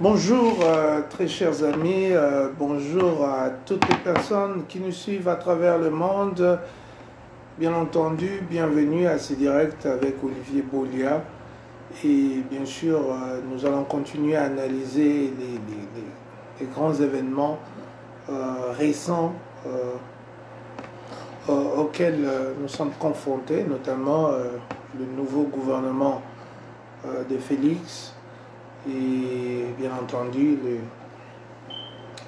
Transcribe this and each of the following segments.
Bonjour très chers amis, bonjour à toutes les personnes qui nous suivent à travers le monde. Bien entendu, bienvenue à ce direct avec Olivier Bolia. Et bien sûr, nous allons continuer à analyser les grands événements récents auxquels nous sommes confrontés, notamment le nouveau gouvernement de Félix. Et bien entendu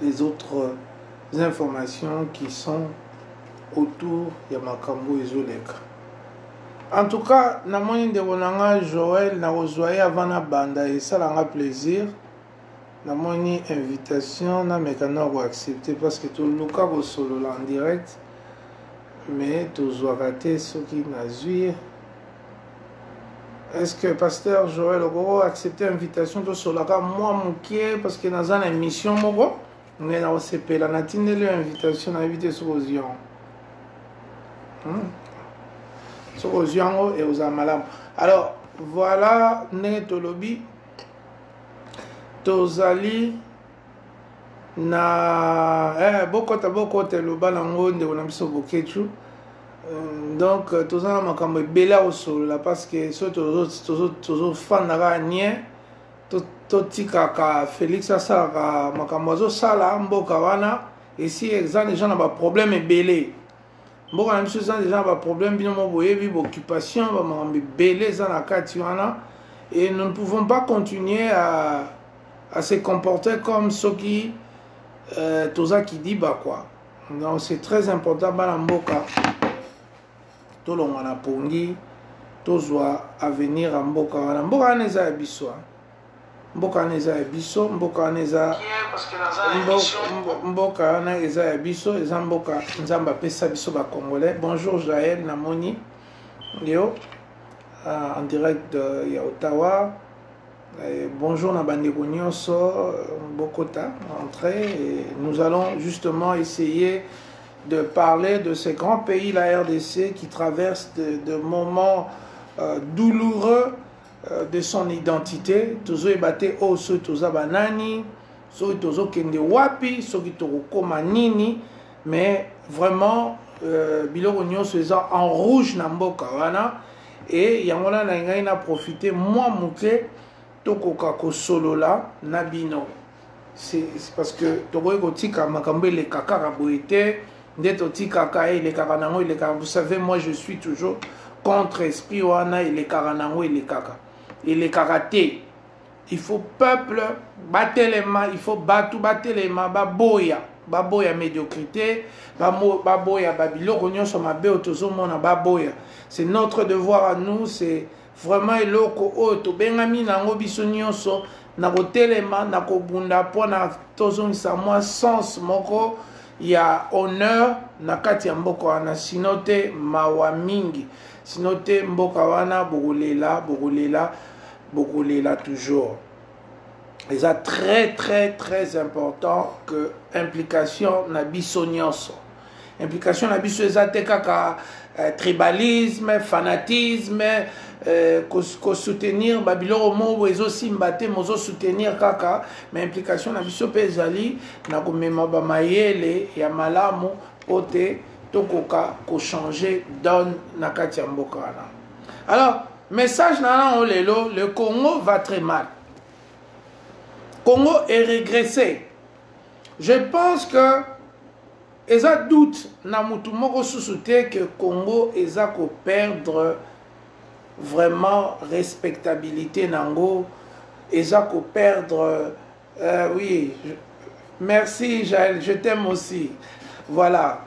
les autres informations qui sont autour de Makambo et Zoleka. En tout cas, namoni ndeko nanga Joël na kozwaye avant na banda et ça l'a plaisir. Namoni invitation na mekana ko accepter parce que tout le cas solo en direct mais tout raté ce qui n'a zui. Est-ce que pasteur Joël Ogoro a accepté l'invitation de Solaka moi mouké parce que dans une émission moko on est dans CP la natine l'invitation à inviter sur Ozion. Sur Ozion et aux Amalam. Alors voilà Netolobi Tozali na bokote le balango de on a mis bokechu. Donc tous en makambo bela au sol là parce que tous fan na rien tout tika Félix ça makambo zo sala mboka wana ici exemple les gens ont pas problème belé mboka na biso les gens pas problème bino mo boye bi occupation ba makambo belé za na kati wana et nous ne pouvons pas continuer à se comporter comme ceux qui tous qui dit bah quoi. Donc c'est très important ba mboka tout le monde a pongi, tozwa avenir en mboka wana. Mboka neza biso. Mboka neza biso, mboka neza mboka na eza biso, eza mboka nzamba pesa biso ba congolais. Bonjour Jaël Namoni. Yo en direct de Ottawa. Bonjour na bandeko nyonso Bokota entrée et nous allons justement essayer de parler de ces grands pays, la RDC, qui traverse de moments douloureux de son identité. Tozo ebate o so toza banani, so tozo kende wapi, so ki toko koma nini, mais vraiment biloko nyonso eza en rouge na mboka wana et yangola na ngai na profiter moi muke tokoka ko solola na bino. C'est parce que toko ekotika makambo le kakara boete vous savez, moi je suis toujours contre esprit wana et les karanango et les kaka. Et les karaté. Il faut peuple, battre les mains, il faut battre les mains, baboya médiocrité, baboya babilo, konyo somabe otozo mona baboya. C'est notre devoir à nous, c'est vraiment eloko oto bengami nango biso nyonso na kotelema na kobunda pona tozo sa moi sens moko. Il y a honneur na kati ya mboka wana sinote mawa mingi sinote mboka wana bokolela toujours. Et ça très important que implication na biso nyonso. Implication na biso ezate kaka tribalisme, fanatisme, ko soutenir babiloko mo ezo simbate mozo soutenir kaka, mais implication na biso pezali na ko mema ba mayele ya malamu pote tokoka ko changer donne na kati ya mboka wana. Alors, message na lelo, le Congo va très mal. Congo est régressé. Je pense que eza doute na mutu moko susute que Congo eza ko perdre vraiment respectabilité nango eza ko perdre oui merci Jaël, je t'aime aussi. Voilà,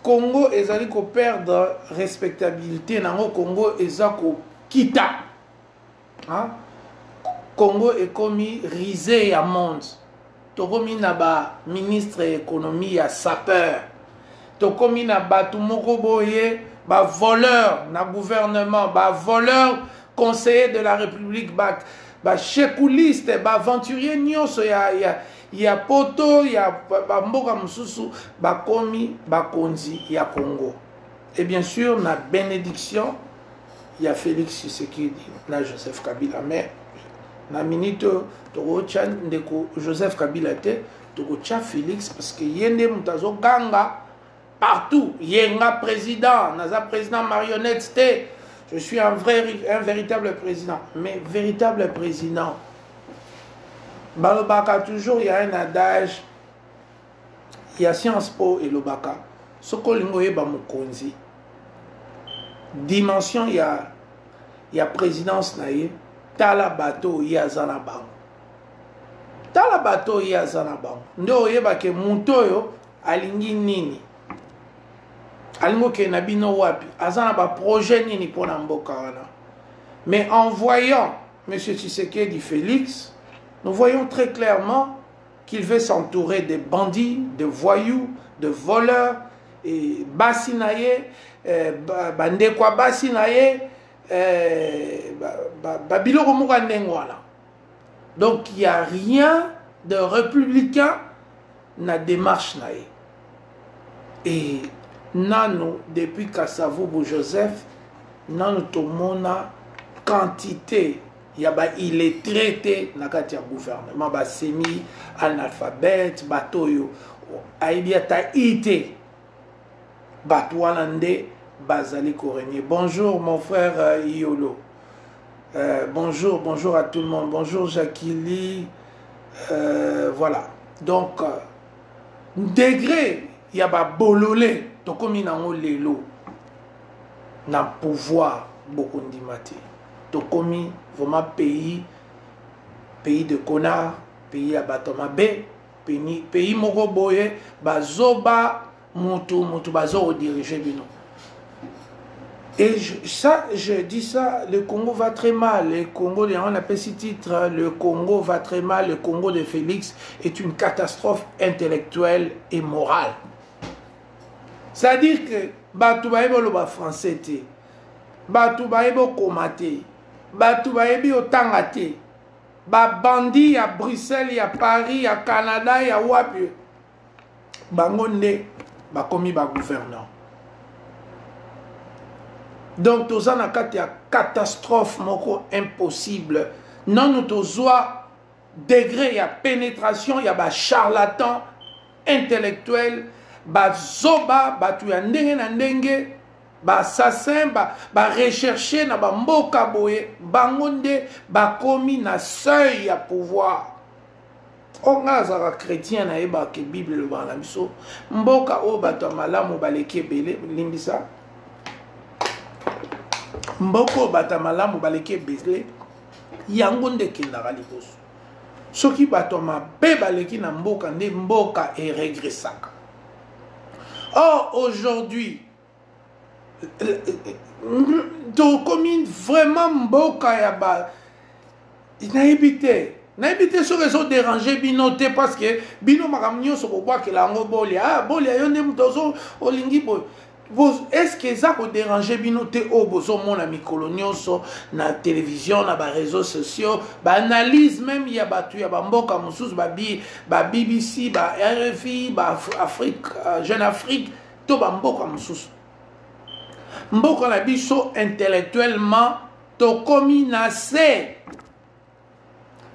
Congo ezali ko perdre respectabilité nango, Congo eza ko kita hein? Congo est commis risé à monde. Tokomi na ba ministre économie ya sapeur. Tokomi na ba tumoko boye ba voleur na gouvernement, ba voleur conseiller de la République, ba chekouliste, ba aventurier nyonso ya poto ya ba mboka mususu ba komi ba konzi ya Congo. Et bien sûr na bénédiction il y a Félix Tshisekedi, na Joseph Kabila, mais na minute tokocha ndeko Joseph Kabila te tokocha Félix parce que yende mutazo ganga partout yenga président naza président marionnette te je suis un véritable président mais véritable président balobaka toujours il y a un adage il y a Sciences Po et lobaka soko lingo yeba mokonzi dimension il y a présidence naie tala bateau yazana bango tala bateau yazana bango ndo yeba ke mutoyo alingi nini alingo ke nabino wapi azana ba projet nini pona mboka wana mais en voyant monsieur Tshisekedi Félix nous voyons très clairement qu'il veut s'entourer des bandits, de voyous, de voleurs et basinaye bandekwa basinaye babiloko moka ndengwana. Donc il n'y a rien de républicain na démarche nae. Et nano depuis Kasavubu Joseph nano tomona quantité il est traité na kati ya gouvernement ba semi analphabète batoyo aibiata ité batwana nde bazali korenye. Bonjour mon frère Iolo. Bonjour à tout le monde. Bonjour Jacqueline. Voilà. Donc degré il y a ba bololé to komi nango lelo na pouvoir beaucoup ndimate. To komi vraiment pays de connards, pays à batoma B, pays moko boye bazoba mutu bazo diriger bino. Et je dis ça, le Congo va très mal. Le Congo, on appelle ce titre, le Congo va très mal. Le Congo de Félix est une catastrophe intellectuelle et morale. C'est-à-dire que batu baebo lo ba français te, batu baebo komate, batu baebi otanga te, ba bandi à Bruxelles, à Paris, à Canada, à wapi, bangonde, ba komi ba gouverneur. Donc, tout ça n'a qu'à catastrophe moko impossible. Non, nous tozoa degré, il y a pénétration, il y a ba charlatan intellectuel, ba zoba, ba tuyandenge na ndenge, ba assassin, ba rechercher na ba mboka boye, bangonde, ba komi na seuil à pouvoir. On a zara chrétien na eba ke Bible le ba na biso, mboka o bato malamu baleki ebele limbisa. Mboko batamalamu baleke bezle yango ndeke ndaka liboso soki batoma pe baleki na mboka nde mboka e regressaka. Or aujourd'hui to commune vraiment mboka ya ba naibite so réseau déranger bino te parce que bino makamnyo so kokwa ke lango bolia bolia yo nde mtozo olingi boy. Est-ce que ça peut déranger binoté au bozo mon ami colonioso na télévision na ba réseaux sociaux ba analyse même il y a battu ya ba mboka mususu ba BBC ba RFI ba Afrique Jeune Afrique to ba mboka mususu mboka na biso intellectuellement to kominase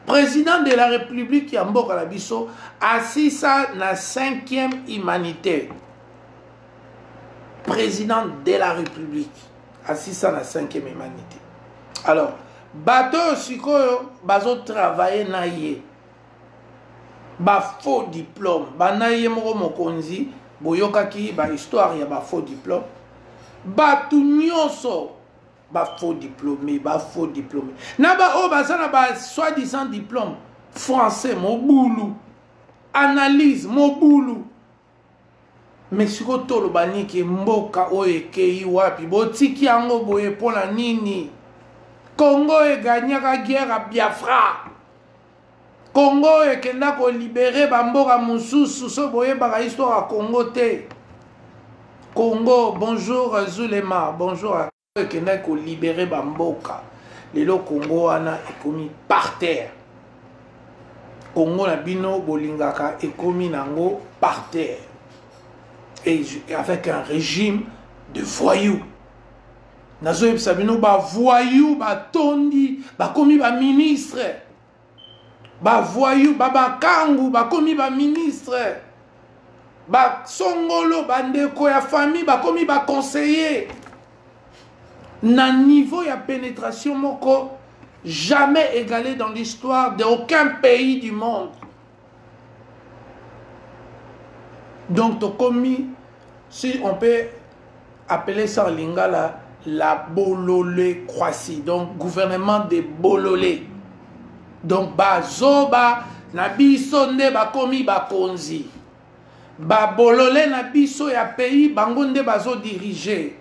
président de la République ya mboka na biso assisa na 5e humanité. Président de la République, assis à la 5e humanité. Alors, bateau sikoyo, bazo travailler na ye. Ba faux diplôme. Ba na ye moko mokonzi, boyoka ki ba histoire ya ba faux diplôme. Batu nyonso, ba faux diplômé, ba faux diplômé. Na ba o basana ba soi-disant diplôme français moboulou. Analyse moboulou. Mais si vous avez dit que mboka oekei wapi botiki yango boye pona nini Congo e gagnaka guerre à Biafra Congo e kenda ko libérer bamboka mususu so boye baka histoire à Congo te Congo bonjour Zulema bonjour e kenda ko libérer bamboka lelo Congo ana ekomi par terre Congo na bino bolingaka ekomi nango par terre. Et avec un régime de voyous. Nazo Sabino ba voyou, ba tondi, ba komi ba ministre. ba voyou, ba kangu, ba komi ba ministre, ba songolo, ba ndeko ya famille, ba komi ba conseiller. Na niveau ya pénétration moko jamais égalé dans l'histoire d'aucun pays du monde. Donc tokomi, si on peut appeler ça en lingala, la bololé croisi, donc gouvernement de bololé. Donc bazoba na biso nde bakomi bakonzi, ba bololé na biso ya pays bango nde bazo diriger,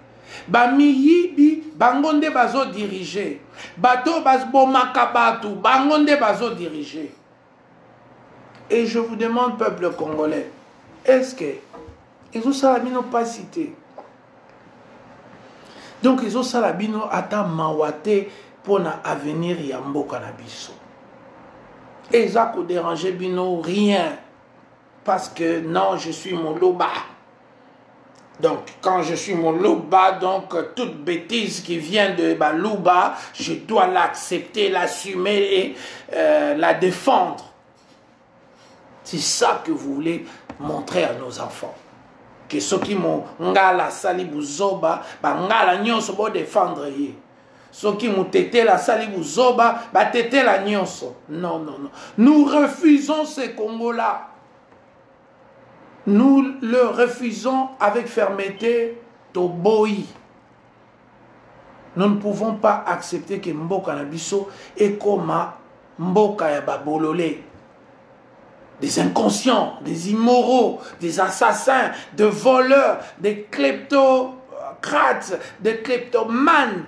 ba miyibi bango nde bazo diriger, bato bazbomaka batu bango nde bazo diriger. Et je vous demande, peuple congolais, est-ce que ils ont ça la pas cité? Donc ils ont ça la bino ata mawate pour na avenir yambo kanabiso. Et ça ko déranger bino rien parce que non, je suis mon loba. Donc quand je suis mon loba, donc toute bêtise qui vient de Balouba, je dois l'accepter, l'assumer et la défendre. C'est ça que vous voulez montrer à nos enfants. Que ceux qui m'ont ngala sali buzoba, ba ngala nyonso bo défendre ye. Ceux qui m'ont tété la sali buzoba, ba tété la nyonso. Non, non, non. Nous refusons ces Congos-là. Nous le refusons avec fermeté Toboï. Nous ne pouvons pas accepter que Mboka Nabiso est comme Mboka ya Babololé. Des inconscients, des immoraux, des assassins, des voleurs, des kleptocrates, des kleptomanes.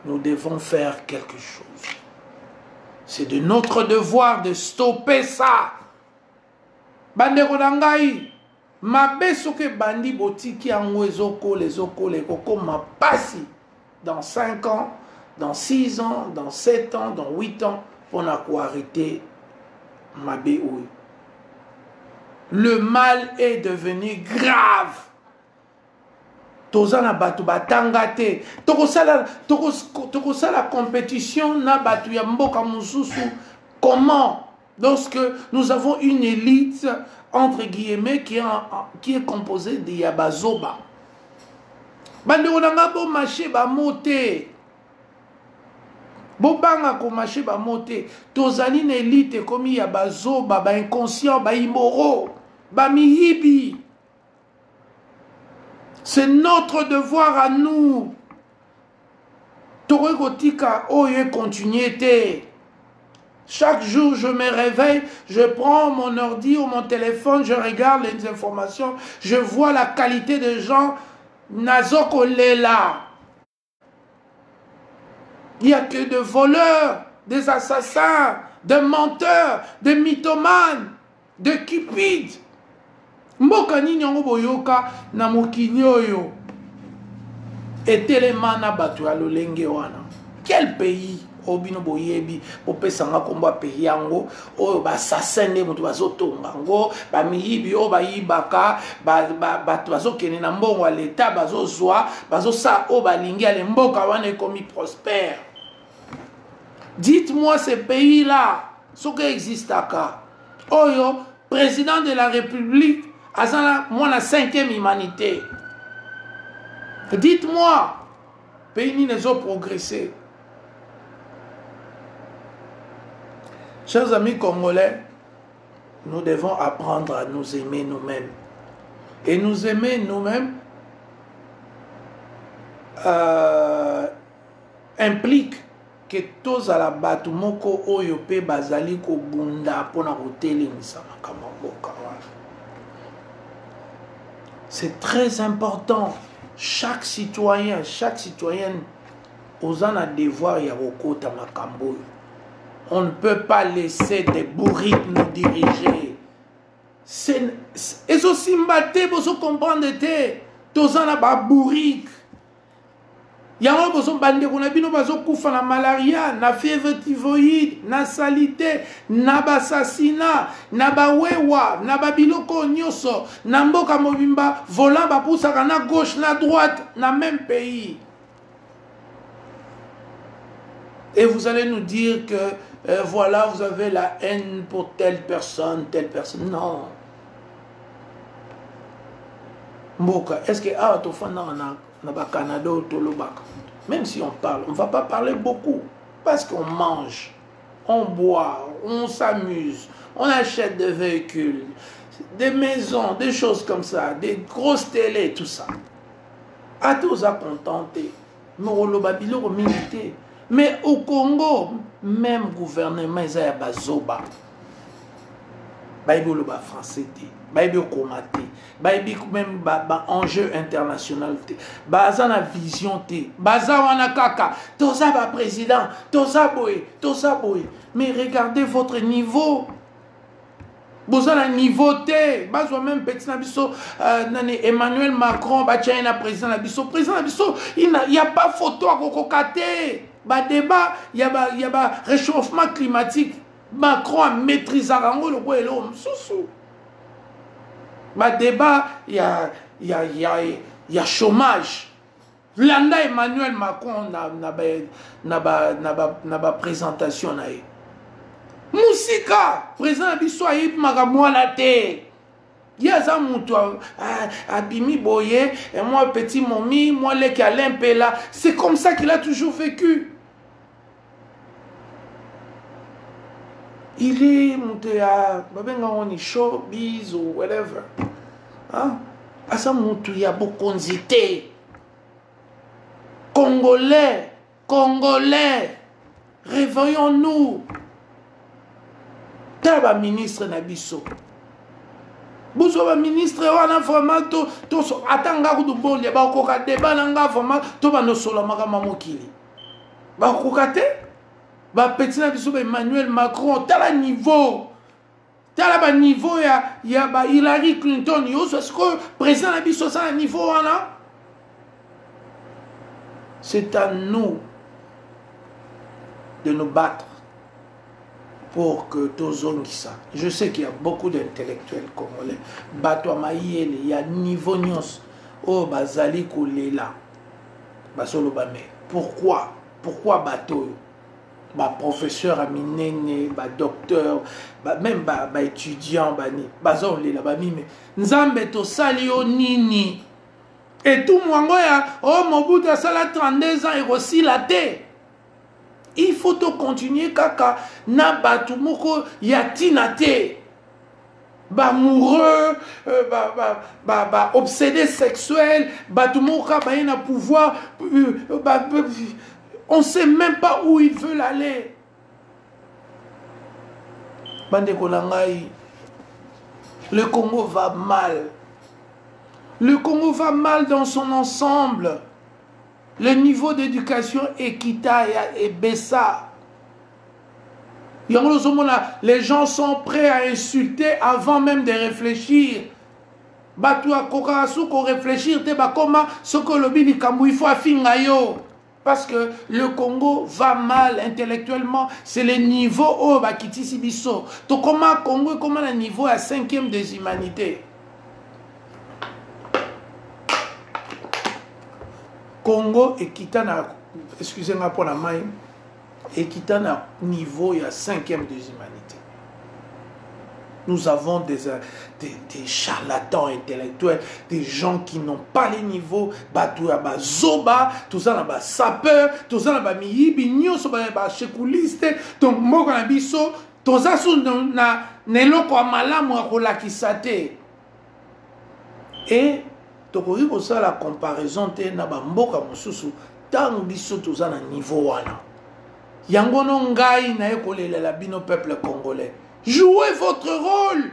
Nous devons faire quelque chose. C'est de notre devoir de stopper ça. Bande Rodangaï, ma besoke bandi botiki en ezoko les koko ma passi dans 5 ans. Dans 6 ans, dans 7 ans, dans 8 ans, on a quoi arrêter ma BOE. Le mal est devenu grave. Tozana batu batangate. Tokosala la compétition na batu ya mboka mususu. Comment? Lorsque nous avons une élite, entre guillemets, qui est composée de Yabazoba. Bande onanga bo marché ba moté. Bobanga ko marché ba moté. Tozali une élite comme Yabazoba, ba inconscient, ba immoraux, ba mihibi. C'est notre devoir à nous. Toregotika oye continuité. Chaque jour, je me réveille, je prends mon ordi ou mon téléphone, je regarde les informations, je vois la qualité des gens. Nazoko Lela. Il n'y a que des voleurs, des assassins, des menteurs, des mythomanes, des cupides. Mboka ni nyongo boyoka na mokili oyo. Etelema na batu ya lolenge wana. Quel pays obino boyebi popesanga komba pays yango oyo ba assassin mutu bazotonga ngo ba miyibi o ba yibaka batu bazokene na mbongo ya leta bazozwa bazosa o balingi ale mboka wana ekomi prospère. Dites-moi ces pays-là ce qui existe aka. Oyo président de la République azala moi la 5e humanité. Dites-moi pays ni les ont progressé. Chers amis congolais, nous devons apprendre à nous aimer nous-mêmes. Et nous aimer nous-mêmes implique que tous à la batu moko oyo pe bazali ko bunda pona hoteli misama kamamboka. C'est très important. Chaque citoyen, chaque citoyenne aux en a devoir ya okota makambo. On ne peut pas laisser des bourriques nous diriger. Et aussi mbaté, vous comprenez, tous en a pas bourrique. Il y a un besoin de koufa na malaria, na fièvre typhoïde, na salité, na bassassinat, na bawewa, na babiloko nyoso, na mboka mobimba, volant ba poussaka na gauche, na droite, na même pays. Et vous allez nous dire que voilà, vous avez la haine pour telle personne, telle personne. Non. Mboka, est-ce que Canada ou Tolobaka, même si on parle, on ne va pas parler beaucoup. Parce qu'on mange, on boit, on s'amuse, on achète des véhicules, des maisons, des choses comme ça, des grosses télés, tout ça. À tous à contenter. Mais au Congo, même gouvernement, ils ont bazoba. Baïbi le français, baïbi au komate, baïbi même enjeu international, baza na vision té, baza wana kaka, toza ba président, toza boy. Mais regardez votre niveau. Vous avez un niveau T, bazo même petit nabiso, Emmanuel Macron, China président nabiso, il n'y a pas photo à kokokate. Ba débat, il y a réchauffement climatique. Macron a maîtrisé le roi et l'homme. Ma débat, il y a chômage. Landa Emmanuel Macron n'a pas présentation. Moussika, président Abisso Aïb Magamouana Te. Il y a ça, Abimi Boye, et moi, petit Momi, moi, les Kalin Pela. C'est comme ça qu'il a toujours vécu. Il est monté à showbiz ou whatever. À ça, il y a beaucoup d'hésité. Congolais, réveillons-nous. Taba ministre Nabiso. Boussoba ministre, on a vraiment tout. Attends, vous bon, il y a beaucoup de débats, vraiment, tout va nous solo magamamokili. Bah, kokate? Bah, petit Emmanuel Macron, t'as le niveau. T'as le niveau, il y a Hillary Clinton, est-ce que le président Nabiso a un niveau, là? C'est à nous de nous battre pour que Tozongi ça. Je sais qu'il y a beaucoup d'intellectuels congolais. Bato Maïele, il y a niveau nyos. Oh, Bazali Kolela. Basolo Bame. Pourquoi bateau? Professeur Aminene, docteur, même étudiant, Bazon Lela, mais Nzambe to salio nini. Et tout le monde, oh, mon bout de ça, 32 ans, il aussi la tête. Il faut continuer kaka na batumoko yatinate amoureux obsédé sexuel batumoka ba na pouvoir on sait même pas où ils veulent aller. Bande kolangai, le Congo va mal. Le Congo va mal dans son ensemble. Le niveau d'éducation équitable et baissa. Les gens sont prêts à insulter avant même de réfléchir. Parce que le Congo va mal intellectuellement. C'est le niveau où Bakiti Biso. Donc comment Congo, comment le niveau à 5e des humanités. Congo et Kitana, excusez-moi pour la main, et Kitana niveau, il y a 5e des humanités. Nous avons des charlatans intellectuels, des gens qui n'ont pas les niveaux, zoba, tout ça, sapeur, tout ça, miyibi, nyoso, chekouliste, donc moko na biso, tout ça, na neloko malamu akolakisate. Et tokoki kosala la comparaison te na bamboka mosusu tango biso toza na niveau wana yango no ngai na ekolela bino peuple congolais, jouez votre rôle.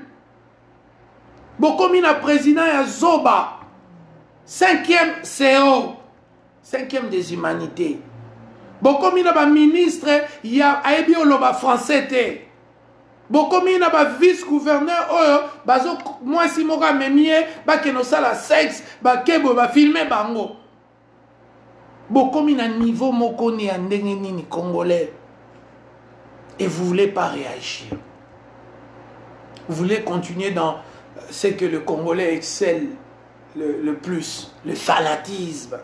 Bokomi na président ya Zoba 5e CO 5e des humanités. Bokomi na ba ministre ya ayebi oloba français te. Bokomi na ba vice-gouverneur oyo bazo moi si moka memie ba keno sala sexe ba kebo ba filmer bango. Bokomi na niveau moko ni ndenge nini congolais. Et vous voulez pas réagir. Vous voulez continuer dans ce que le Congolais excelle le plus, le fanatisme,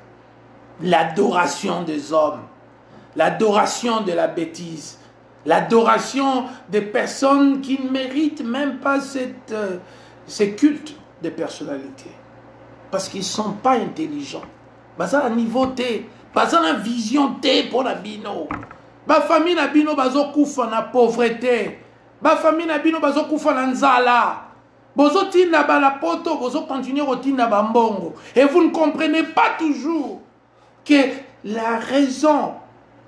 l'adoration des hommes, l'adoration de la bêtise, l'adoration des personnes qui ne méritent même pas ces cultes de personnalité. Parce qu'ils ne sont pas intelligents. Baza à niveau T, baza na vision T pour la bino. Ba famille na bino bazo kufa na pauvreté. Ba famille na bino bazo kufa na nzala. Bozo tinda ba la poto, bozo continuer au tinda ba mbongo. Et vous ne comprenez pas toujours que la raison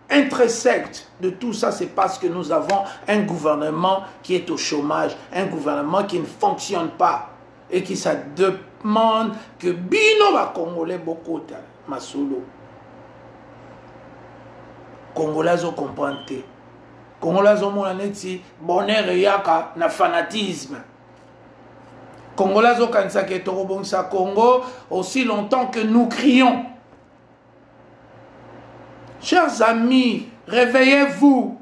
intrinsèque de tout ça, c'est parce que nous avons un gouvernement qui est au chômage, un gouvernement qui ne fonctionne pas et qui ça demande que bino ba congolais beaucoup de masolo. Congolais ont compris. Congolais ont monaneti bonheur yaka na fanatisme. Congolais ont kanisa ke torobongisa Congo aussi longtemps que nous crions. Chers amis, réveillez-vous.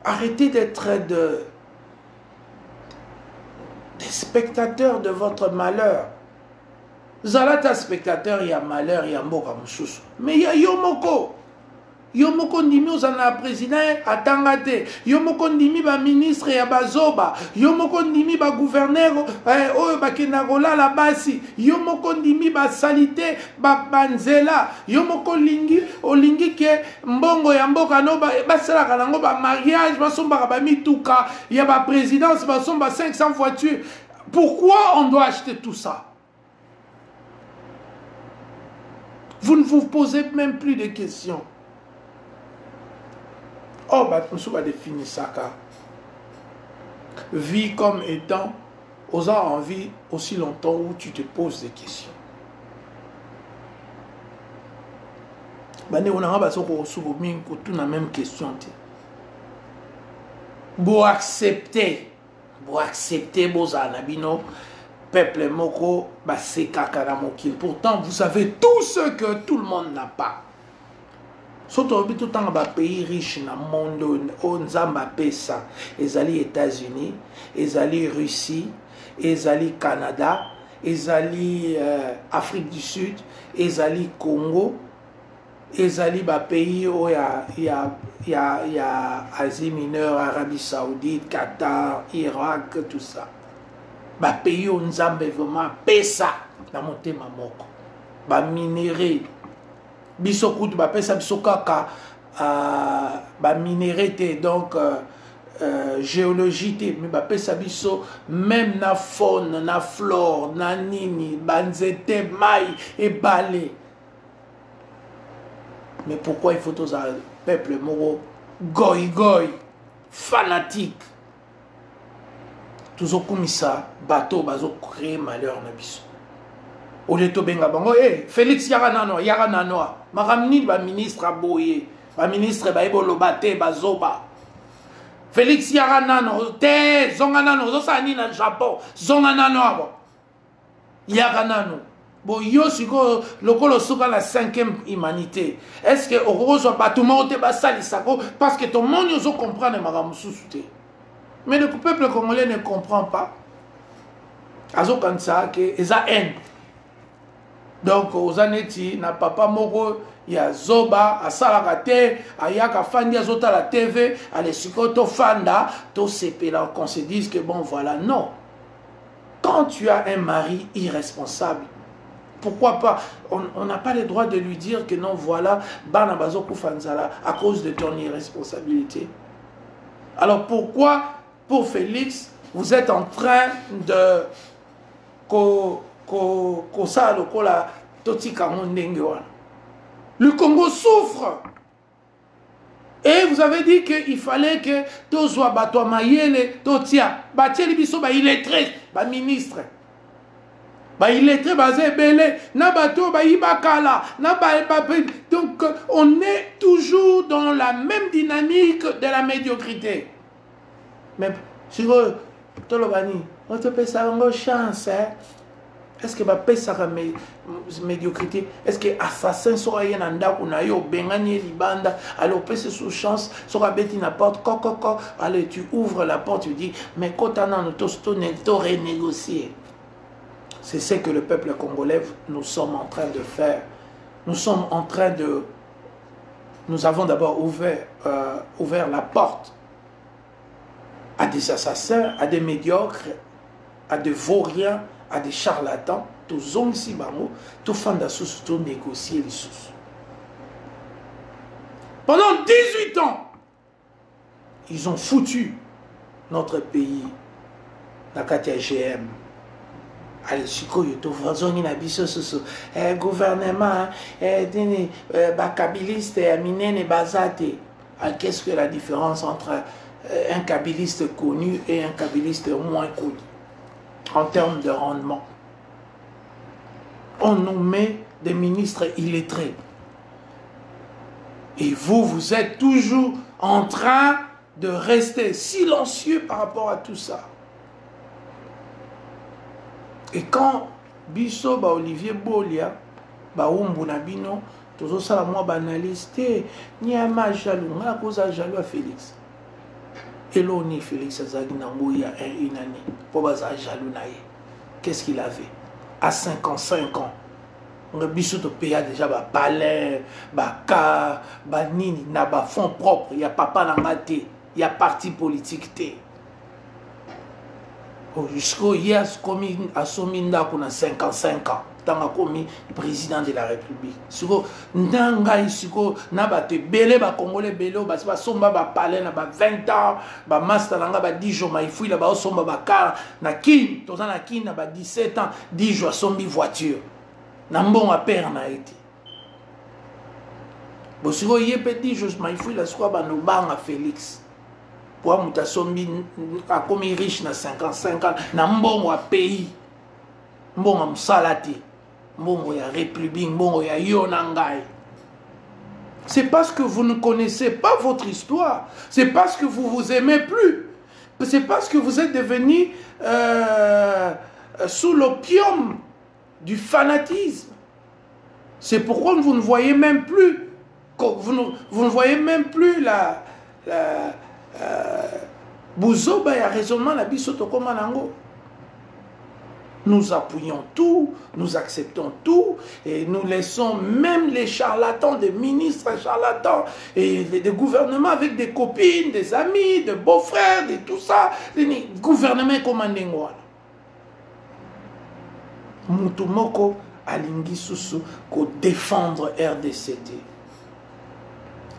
Arrêtez d'être des spectateurs de votre malheur. Zalata spectateur, il y a malheur, il y a mboka mususu. Mais il y a Yomoko. Yomoko ndimi ozana président atangate. Yomoko ndimi ba ministre ya bazoba. Yomoko ndimi ba gouverneur oyo bakenagola la basi. Yomoko ndimi ba salité ba banzela. Yomoko lingi olingi ke mbongo ya mboka no ba sala kanango ba mariage basomba ba mituka ya ba présidence basomba 500 voitures. Pourquoi on doit acheter tout ça? Vous ne vous posez même plus de questions. Oh, bah, nous sommes définir ça car vie comme étant aux envies aussi longtemps où tu te poses des questions. Bah, on a tout la même question. Pour accepter, vos anabino, peuple moko, bah, c'est kakaramokil. Pourtant, vous savez tout ce que tout le monde n'a pas. Surtout tout le temps dans pays riche dans le monde, on a ça. Ils allaient aux États-Unis, ils allaient Russie, ils allaient Canada, ils allaient Afrique du Sud, ils allaient Congo, ils allaient pays où il y a Asie mineure, Arabie Saoudite, Qatar, Irak, tout ça. Bah pays où on a vraiment ça dans mon thème moko. Bah minéré. Bisokout ba pesa bisokaka ba minéralité donc géologie mais ba pesa biso même na faune na flore na nini banzete mai et balé. Mais pourquoi il faut tous un peuple moro goy fanatique toujours comme ça bateau bazo créer malheur na biso. Au lieu de benga bango, Félix Yaranano, Maramni ba ministre aboye, ba ministre ba ebolo bate ba zoba. Félix Yaranano, te zonganano, zosani na Japon, zonganano abo. Yaranano. Bon yo siko lokolo soka la 5e humanité. Est-ce que orozo batuma te ba salisako parce que ton monde yo comprendre maramususuté. Mais le peuple congolais ne comprend pas. Azo kansa que eza haine. Donc, aux années, na papa moko, il y a Zoba, à Salagate, à Yaka Fandi, à Zota la TV, à l'Esikoto Fanda, tout ces pays-là, qu'on se dise que bon, voilà, non. Quand tu as un mari irresponsable, pourquoi pas, on n'a pas le droit de lui dire que non, voilà, Bana Bazoko Fanzala, à cause de ton irresponsabilité. Alors, pourquoi, pour Félix, vous êtes en train de... Le Congo souffre. Et vous avez dit qu'il fallait que tout soit bateau mayele, totia, batieli biso ba illettré, ba ministre. Ba illettré basé belé, na bateau ba ibakala, na ba donc on est toujours dans la même dynamique de la médiocrité. Mais si vous tolobani, on te peut ça une chance, hein? Est-ce que va payer sa médiocrité? Est-ce que assassin sera y en anda ou nayo bengani libanda? Alors paye sous chance, sera bêti la porte, coco, allez tu ouvres la porte, tu dis mais quand on a notre renégocier. C'est ce que le peuple congolais nous sommes en train de faire. Nous sommes en train de nous avons d'abord ouvert la porte à des assassins, à des médiocres, à des vauriens, à des charlatans. Tous hommes si bango, tout fanda sous tout négocier les sous. Pendant 18 ans, ils ont foutu notre pays dans la GM. Allez, sikoyo to vazongi na biso susu gouvernement kabiliste minene bazate. Qu'est-ce que la différence entre un kabiliste connu et un kabiliste moins connu en termes de rendement? On nous met des ministres illettrés. Et vous, vous êtes toujours en train de rester silencieux par rapport à tout ça. Et quand biso ba Olivier Bolia ba umbuna bino tozo sala moi banaliste ni ama jaloux nga koza jaloux à Félix. Et là ni Félix azaki na moya une année pour baza jaloux naïe. Qu'est-ce qu'il avait à 55 ans? On biso to payer déjà ba palais, ba car, ba nini na ba fonds propres, il y a papa na maté, il y a parti politique té. Jusqu'au hier, commis à Sominda qu'on a 55 ans, tant a commis président de la République. Suko ndanga suko na ba te belé ba congolais belé ba somba ba palais na ba 20 ans, ba master nanga ba 10 jours ma ifui la ba somba ba car na kin, toza na kin na ba 17 ans, 10 jours sombi voiture. Na mbon a père na été. Bo suko yé petit jours ma ifui la suko ba no banga Félix. Pour mutasombi a commis riche na 55 ans na mbongo a pays mbongo msalati mbongo ya république mbongo ya yonangai. C'est parce que vous ne connaissez pas votre histoire, c'est parce que vous vous aimez plus, c'est parce que vous êtes devenus sous l'opium du fanatisme. C'est pourquoi vous ne voyez même plus vous ne voyez même plus Bouzoba a raisonnement la bisoto comme nango. Nous appuyons tout, nous acceptons tout et nous laissons même les charlatans, des ministres charlatans et des gouvernements avec des copines, des amis, des beaux-frères, de tout ça. Les gouvernements commandés. Mutumoko alingi susu ko défendre RDCD.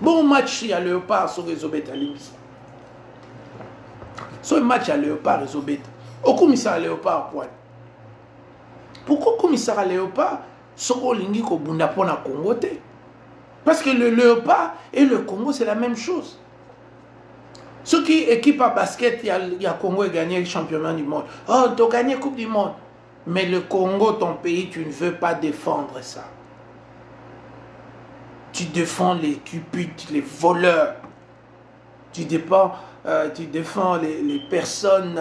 Bon match à Léopard sur les obètes à l'Insa. Ce match à Léopard et Zobet. Au commissaire Léopard, point. Pourquoi commissaire à Léopard soko lingi ko bunda pona Congo te? Parce que le Léopard et le Congo c'est la même chose. Ceux qui équipent à basket, il y a Congo et gagné le championnat du monde. Oh, tu as gagné la Coupe du Monde. Mais le Congo, ton pays, tu ne veux pas défendre ça. Tu défends les cupides, les voleurs. Tu défends les personnes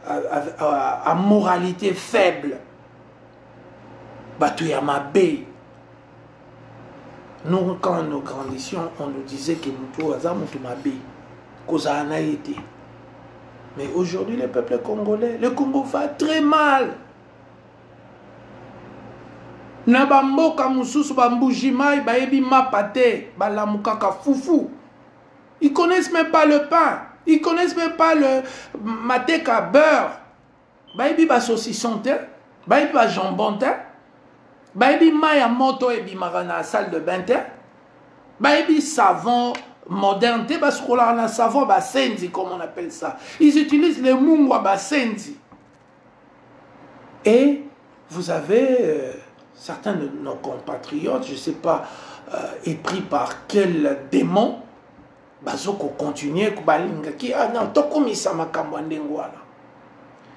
à moralité faible. Batuyamabe. Nous, quand nous grandissions, on nous disait que nous été. Mais aujourd'hui, le peuple congolais, le Congo va très mal. Nabamboka mususu bambujimai baebi mapate balamukaka foufou. Ils connaissent même pas le pain. Ils connaissent même pas le mateka beurre. Baebi ba saucisson te, baebi ba jambon te, baebi maya moto ebi marana salle de bain te, baebi savon moderne te, parce qu'on a un savon basenzi comme on appelle ça. Ils utilisent le mungwa basenzi. Et vous avez certains de nos compatriotes, je ne sais pas, épris par quel démon, bazoko continuer kubalinga ki ah non tokomisa makambo ndengwana.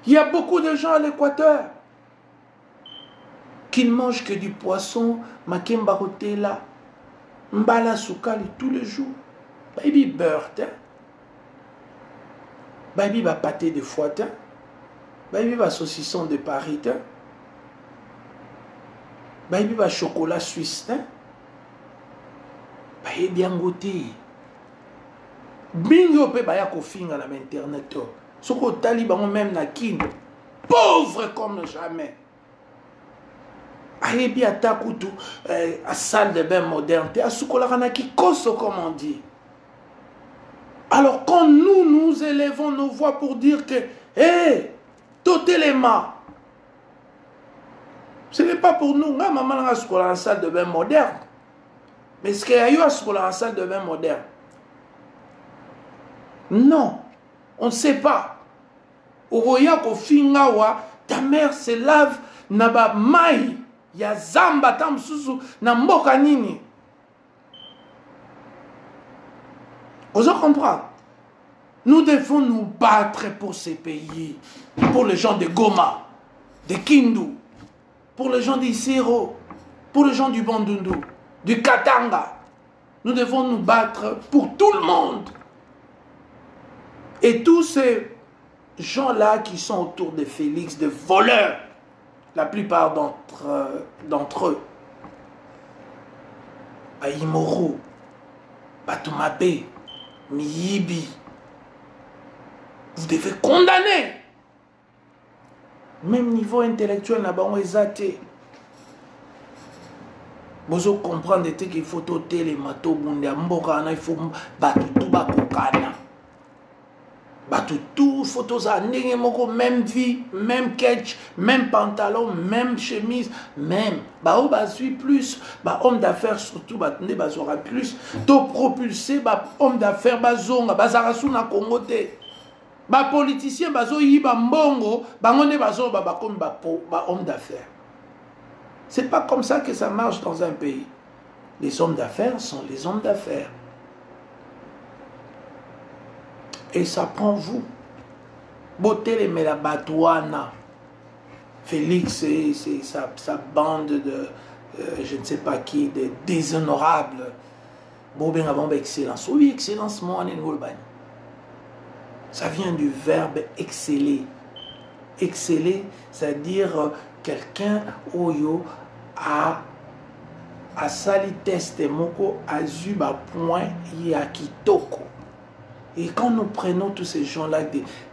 Il y a beaucoup de gens à l'Équateur qui ne mangent que du poisson, makemba hotela, mbala soukali tous les jours. Baby beurre, baby ba pâté de foie, baby ba saucisson de Paris, baby ba chocolat suisse, baby bien goûté. Bingo pe baya kofinga na internet. Soko taliban même na kin. Pauvre comme jamais. ayebi ata kutu à salle de bain moderne te asukolaka na kikoso comme on dit. Alors quand nous élevons nos voix pour dire que hé, totelema, ce n'est pas pour nous. Maman a asukola en salle de bain moderne. Mais est-ce qu'il y a eu asukola en salle de bain moderne? Non, on ne sait pas. Ovoya ko fingawa, ta mère se lave naba mai ya zamba tam susu na mboka nini. Vous comprenez? Nous devons nous battre pour ces pays, pour les gens de Goma, de Kindu, pour les gens d'Isiro, pour les gens du Bandundu, du Katanga. Nous devons nous battre pour tout le monde. Et tous ces gens-là qui sont autour de Félix, de voleurs, la plupart d'entre eux, Baïmoro, Batumabe, Miyibi, vous devez condamner. Même niveau intellectuel, là-bas, on est athée. Vous comprenez qu'il faut ôter les matos, il faut battre bakokana. Tout photos à même vie, même catch, même pantalon, même chemise, même. Bah, on suit plus. Bah, homme d'affaires surtout, bah, aura plus. To propulsé, bah, homme d'affaires, bah, zonga, bah, zarasu na kongote. Bah, politicien, bah, zo yi, bah, mbongo, bah, on est, bah, zo, bah, comme, bah, homme d'affaires. C'est pas comme ça que ça marche dans un pays. Les hommes d'affaires sont les hommes d'affaires. Et ça prend vous. Beauté mais la batouana. Félix et sa bande de je ne sais pas qui, de déshonorables. Bobin avant excellence. Oui, excellence, moi, ça vient du verbe exceller. Exceller, c'est-à-dire quelqu'un oyo a sali test moko azuba point yakitoko. Et quand nous prenons tous ces gens-là,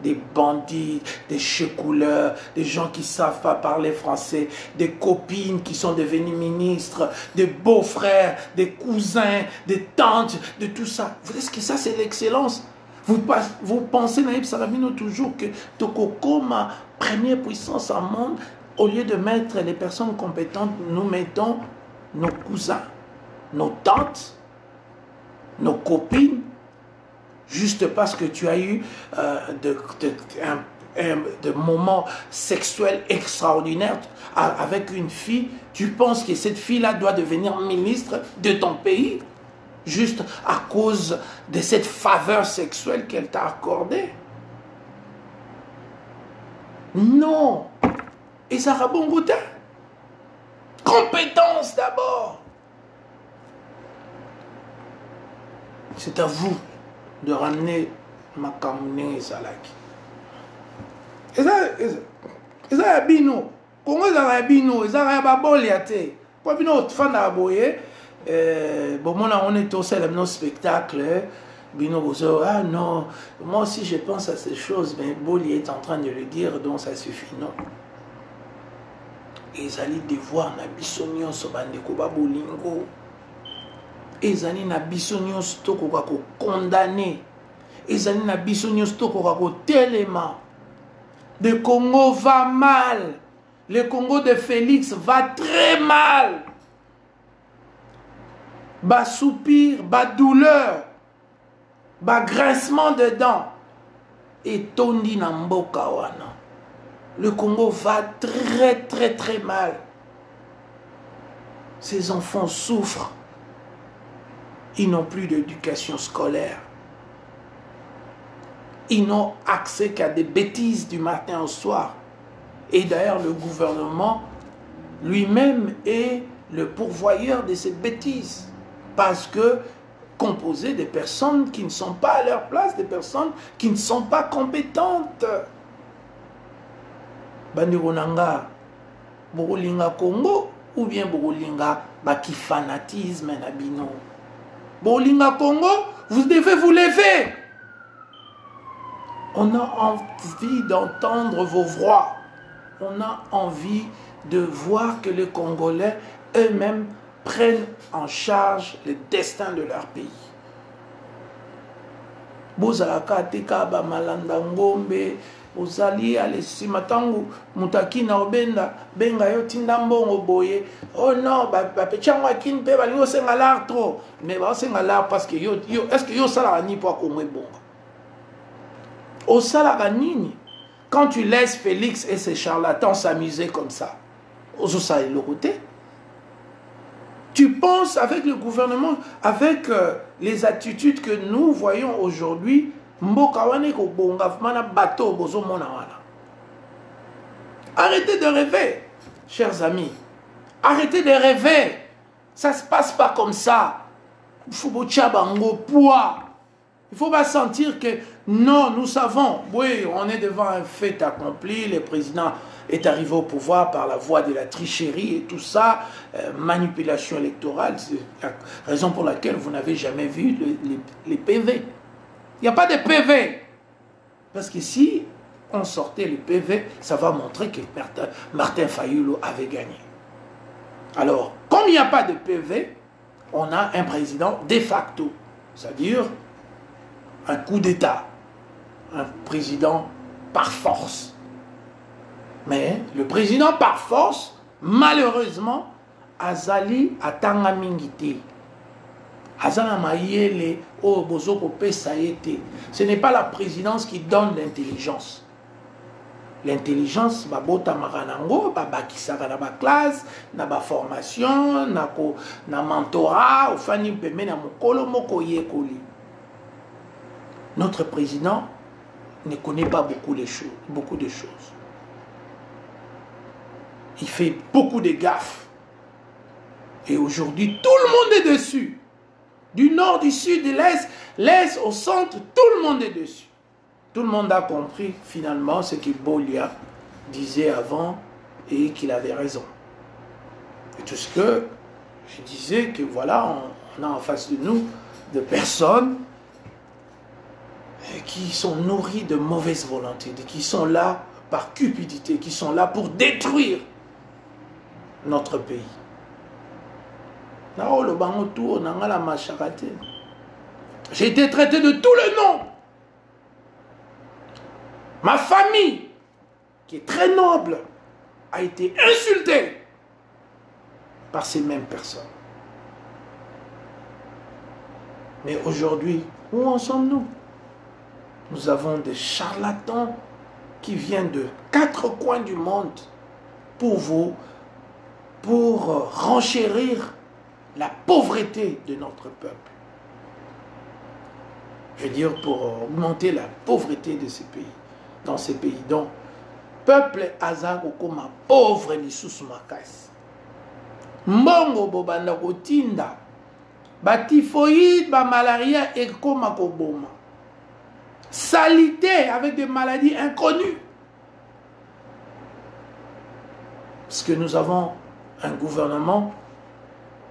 des bandits, des checouleurs, des gens qui ne savent pas parler français, des copines qui sont devenues ministres, des beaux-frères, des cousins, des tantes, de tout ça. Vous savez que ça, c'est l'excellence. Vous pensez, Naïb Salamino, toujours que Tokoko, ma première puissance en monde, au lieu de mettre les personnes compétentes, nous mettons nos cousins, nos tantes, nos copines, juste parce que tu as eu de moments sexuels extraordinaires avec une fille, tu penses que cette fille-là doit devenir ministre de ton pays, juste à cause de cette faveur sexuelle qu'elle t'a accordée. Non. Et ça a bon goût. Compétence d'abord. C'est à vous de ramener ma camouflée et salaki. Et ça a bino. Congo ça a bino. Ça a baboliate. Pour bino fan à boyer. Bon on est au célèbre spectacle. Bino bozo ah non. Moi aussi je pense à ces choses. Mais Boli est en train de le dire donc ça suffit non. Ils allaient devoir na bisonio sobandeko babolingo. Ils allaient na bisonio stoko kako condamné. Ils allaient na bisonio stoko kako téléma. Le Congo va mal. Le Congo de Félix va très mal. Bas soupir, bas douleur, bas grincement de dents. Et tondi na mboka wana. Le Congo va très très très mal. Ces enfants souffrent. Ils n'ont plus d'éducation scolaire. Ils n'ont accès qu'à des bêtises du matin au soir. Et d'ailleurs, le gouvernement lui-même est le pourvoyeur de ces bêtises. Parce que composé des personnes qui ne sont pas à leur place, des personnes qui ne sont pas compétentes. Bandironanga, Bogolinga Congo, ou bien Bogolinga Baki fanatisme Nabino. Bogolinga Congo, vous devez vous lever. On a envie d'entendre vos voix. On a envie de voir que les Congolais eux-mêmes prennent en charge le destin de leur pays. Bozalaka teka ba malanda ngombe, bozali alesima tangu mutaki na obenda benga yo tinda mbongo boye. Oh non, ba pechango akin pe bali osenga l'art trop. Mais ba osenga l'art parce que yo est-ce que yo sala ni pour komwe bongo. Au sala nini quand tu laisses Félix et ses charlatans s'amuser comme ça. Au ça le côté. Tu penses avec le gouvernement, avec les attitudes que nous voyons aujourd'hui, arrêtez de rêver, chers amis. Arrêtez de rêver. Ça ne se passe pas comme ça. Il faut il faut pas sentir que non, nous savons, oui, on est devant un fait accompli, le président est arrivé au pouvoir par la voie de la tricherie et tout ça, manipulation électorale, c'est la raison pour laquelle vous n'avez jamais vu les PV. Il n'y a pas de PV. Parce que si on sortait les PV, ça va montrer que Martin Fayulu avait gagné. Alors, comme il n'y a pas de PV, on a un président de facto, c'est-à-dire un coup d'État, un président par force. Mais le président par force, malheureusement, azali atanga mingite. Azana mayele o bozoko pesa yete. Ce n'est pas la présidence qui donne l'intelligence. L'intelligence, babota maranango, babakisaka na ba classe, na ba formation, na mentorat, ofani peme na mokolo moko yekoli. Notre président ne connaît pas beaucoup de choses. Il fait beaucoup de gaffes. Et aujourd'hui, tout le monde est dessus. Du nord, du sud, de l'est au centre, tout le monde est dessus. Tout le monde a compris finalement ce que Bolia disait avant et qu'il avait raison. Et tout ce que je disais, que voilà, on a en face de nous de personnes qui sont nourries de mauvaise volonté, qui sont là par cupidité, qui sont là pour détruire notre pays. J'ai été traité de tous les noms. Ma famille, qui est très noble, a été insultée par ces mêmes personnes. Mais aujourd'hui, où en sommes-nous? Nous avons des charlatans qui viennent de 4 coins du monde pour renchérir la pauvreté de notre peuple. Je veux dire, pour augmenter la pauvreté de ces pays, dans ces pays. Donc, peuple azako koma pauvre lisusu makasi. Mbongo bobanda kotinda, batifoïde, ba malaria et koma koboma. Salité avec des maladies inconnues. Parce que nous avons un gouvernement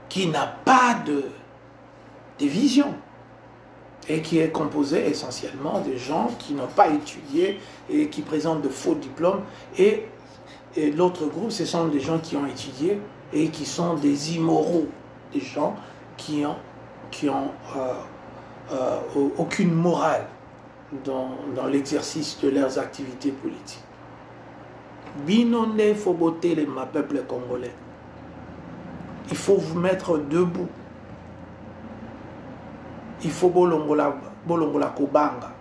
qui n'a pas de vision et qui est composé essentiellement de gens qui n'ont pas étudié et qui présentent de faux diplômes. Et l'autre groupe, ce sont des gens qui ont étudié et qui sont des immoraux, des gens qui ont aucune morale dans l'exercice de leurs activités politiques. Binonde faut botter les peuple congolais. Il faut vous mettre debout. Il faut bolongola kobanga.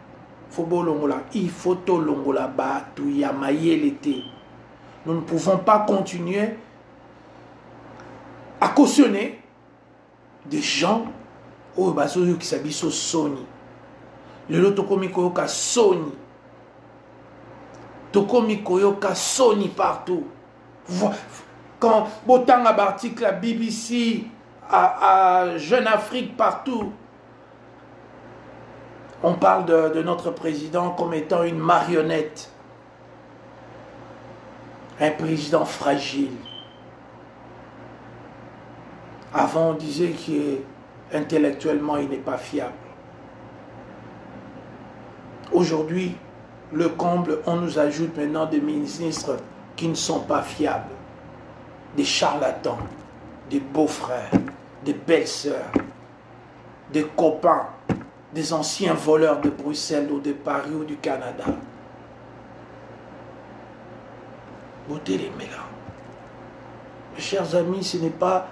Il faut tolongola batu ya mayelete. Nous ne pouvons pas continuer à cautionner des gens au basoyo qui s'habillent au Sony. Le lot tokomi koyoka Sony. Tokomi koyoka Sony partout. Quand Botanga article à BBC, à Jeune Afrique, partout, on parle de notre président comme étant une marionnette. Un président fragile. Avant, on disait qu'intellectuellement, il n'est pas fiable. Aujourd'hui, le comble, on nous ajoute maintenant des ministres qui ne sont pas fiables. des charlatans, des beaux-frères, des belles-sœurs, des copains, des anciens voleurs de Bruxelles ou de Paris ou du Canada. Beauté les mélanges. Mes chers amis, ce n'est pas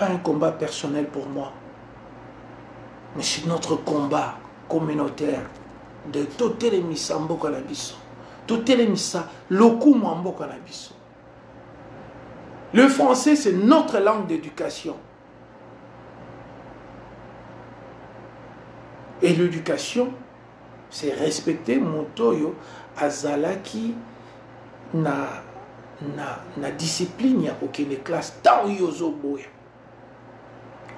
un combat personnel pour moi, mais c'est notre combat communautaire de totelemisa mboka na biso, totelemisa lokumu mboka na biso. Le français, c'est notre langue d'éducation. Et l'éducation, c'est respecter Motoyo azalaki na discipline ya aucune classe tant yozo boya.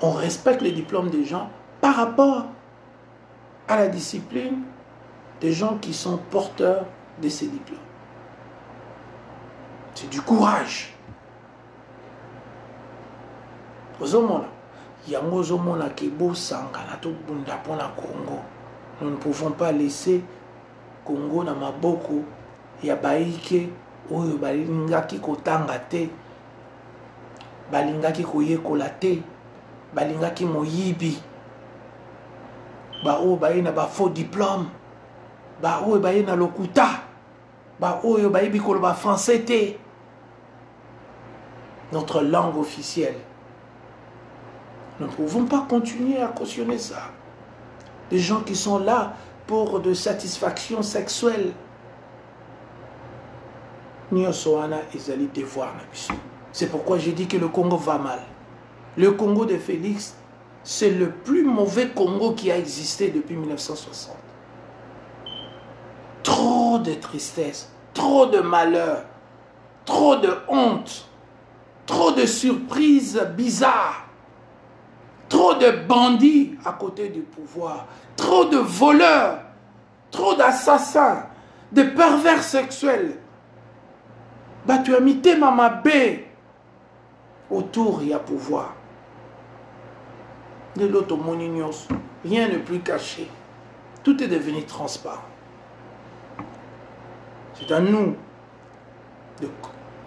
On respecte les diplômes des gens par rapport à la discipline des gens qui sont porteurs de ces diplômes. C'est du courage. Ozomona, yango ozomona kebo sangana to bunda pona Congo. Nous ne pouvons pas laisser Congo na maboko ya baike oyo balingaki kotanga te, balingaki koyekola te, balingaki moyibi, ba oyo baye na ba faux diplôme, ba oyo baye na lokuta, ba oyo bayebi koloba français te. Notre langue officielle. Nous ne pouvons pas continuer à cautionner ça. Des gens qui sont là pour de satisfaction sexuelle. C'est pourquoi j'ai dit que le Congo va mal. Le Congo de Félix, c'est le plus mauvais Congo qui a existé depuis 1960. Trop de tristesse, trop de malheur, trop de honte, trop de surprises bizarres, trop de bandits à côté du pouvoir, trop de voleurs, trop d'assassins, de pervers sexuels. Bah, tu as mis tes mamabé autour, il y a pouvoir. De l'autre monignos, rien n'est plus caché. Tout est devenu transparent. C'est à nous de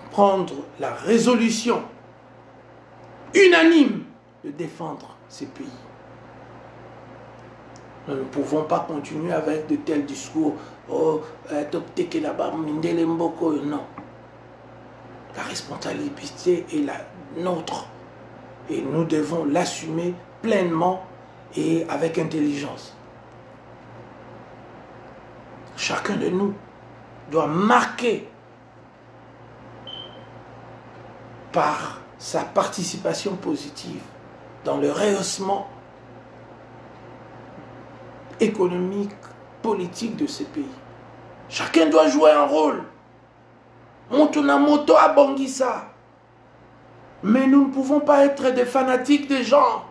prendre la résolution unanime de défendre ces pays. Nous ne pouvons pas continuer avec de tels discours. Oh, non. La responsabilité est la nôtre. Et nous devons l'assumer pleinement et avec intelligence. Chacun de nous doit marquer par sa participation positive dans le rehaussement économique, politique de ces pays. Chacun doit jouer un rôle. Moto à Bangissa. Mais nous ne pouvons pas être des fanatiques des gens.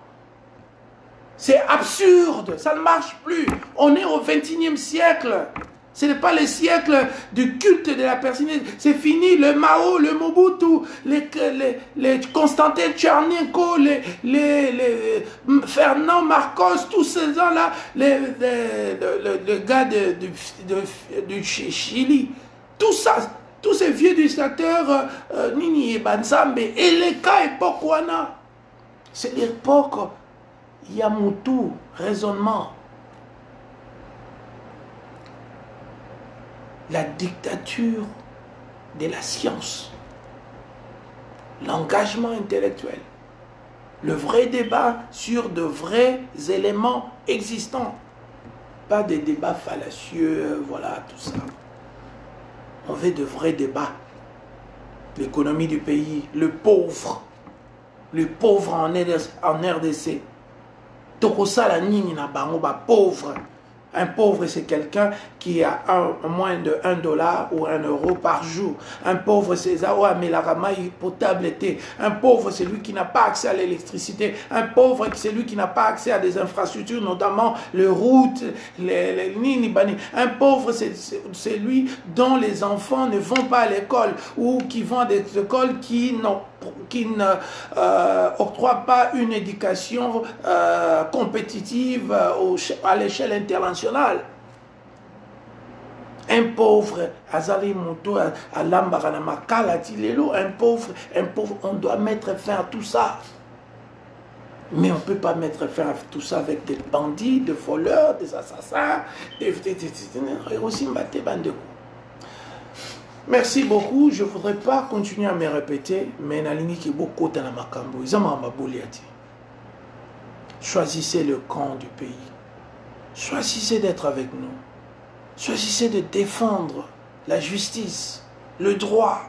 C'est absurde, ça ne marche plus. On est au XXIe siècle. Ce n'est pas le siècle du culte de la personnalité. C'est fini, le Mao, le Mobutu, les Constantin Tchernenko, les Fernand Marcos, tous ces gens-là, le gars du Chili, tout ça, tous ces vieux dictateurs, Nini et Banzambe, et les cas époque Wana, c'est l'époque Yamutu, raisonnement. La dictature de la science, l'engagement intellectuel, le vrai débat sur de vrais éléments existants, pas des débats fallacieux, voilà, tout ça. On veut de vrais débats. L'économie du pays, le pauvre en RDC. Tokosa la nini na bango ba pauvre. Un pauvre, c'est quelqu'un qui a moins de 1 dollar ou 1 euro par jour. Un pauvre, c'est Zawa Melaramaï potable été. Un pauvre, c'est lui qui n'a pas accès à l'électricité. Un pauvre, c'est lui qui n'a pas accès à des infrastructures, notamment les routes, les Nini-Bani. Un pauvre, c'est lui dont les enfants ne vont pas à l'école ou qui vont à des écoles qui ne octroient pas une éducation compétitive à l'échelle internationale. Un pauvre, Azali Moto, Alambara Makala, Tilelo, un pauvre, on doit mettre fin à tout ça. Mais on ne peut pas mettre fin à tout ça avec des bandits, des voleurs, des assassins, et aussi merci beaucoup. Je ne voudrais pas continuer à me répéter, mais choisissez le camp du pays. Choisissez d'être avec nous. Choisissez de défendre la justice, le droit.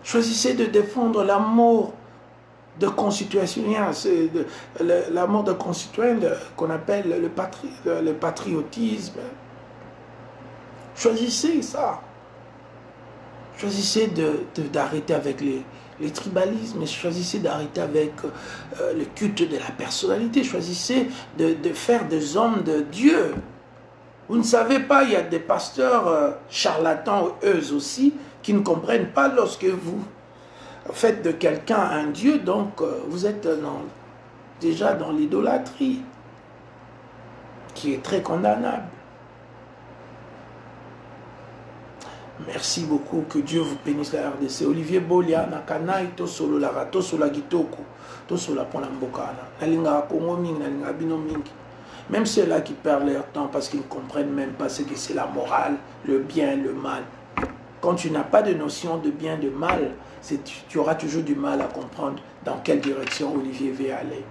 Choisissez de défendre l'amour de concitoyens, l'amour de concitoyens qu'on appelle le patriotisme. Choisissez ça. Choisissez d'arrêter avec les tribalismes, choisissez d'arrêter avec le culte de la personnalité, choisissez de faire des hommes de Dieu. Vous ne savez pas, il y a des pasteurs charlatans, eux aussi, qui ne comprennent pas lorsque vous faites de quelqu'un un Dieu, donc vous êtes déjà dans l'idolâtrie, qui est très condamnable. Merci beaucoup, que Dieu vous bénisse la RDC. Olivier Bolia, Nakanaï, Tosolo Lara, Tosola Gitoko, Tosola Ponambokana, Nalinga Kongo Ming, Nalinga Bino Ming. Même ceux-là qui perdent leur temps parce qu'ils ne comprennent même pas ce que c'est la morale, le bien, le mal. Quand tu n'as pas de notion de bien, de mal, tu auras toujours du mal à comprendre dans quelle direction Olivier veut aller.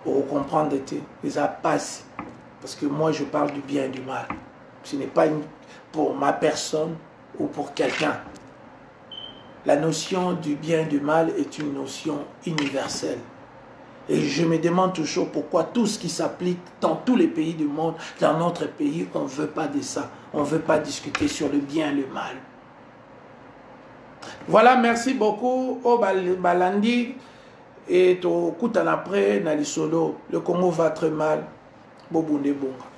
Pour comprendre les passes. Parce que moi, je parle du bien et du mal. Ce n'est pas pour ma personne ou pour quelqu'un. La notion du bien et du mal est une notion universelle. Et je me demande toujours pourquoi tout ce qui s'applique dans tous les pays du monde, dans notre pays, on ne veut pas de ça. On ne veut pas discuter sur le bien et le mal. Voilà, merci beaucoup. Oh, Balandi et au Koutan après, Nalisolo, le Congo va très mal. Bobunde Bonga.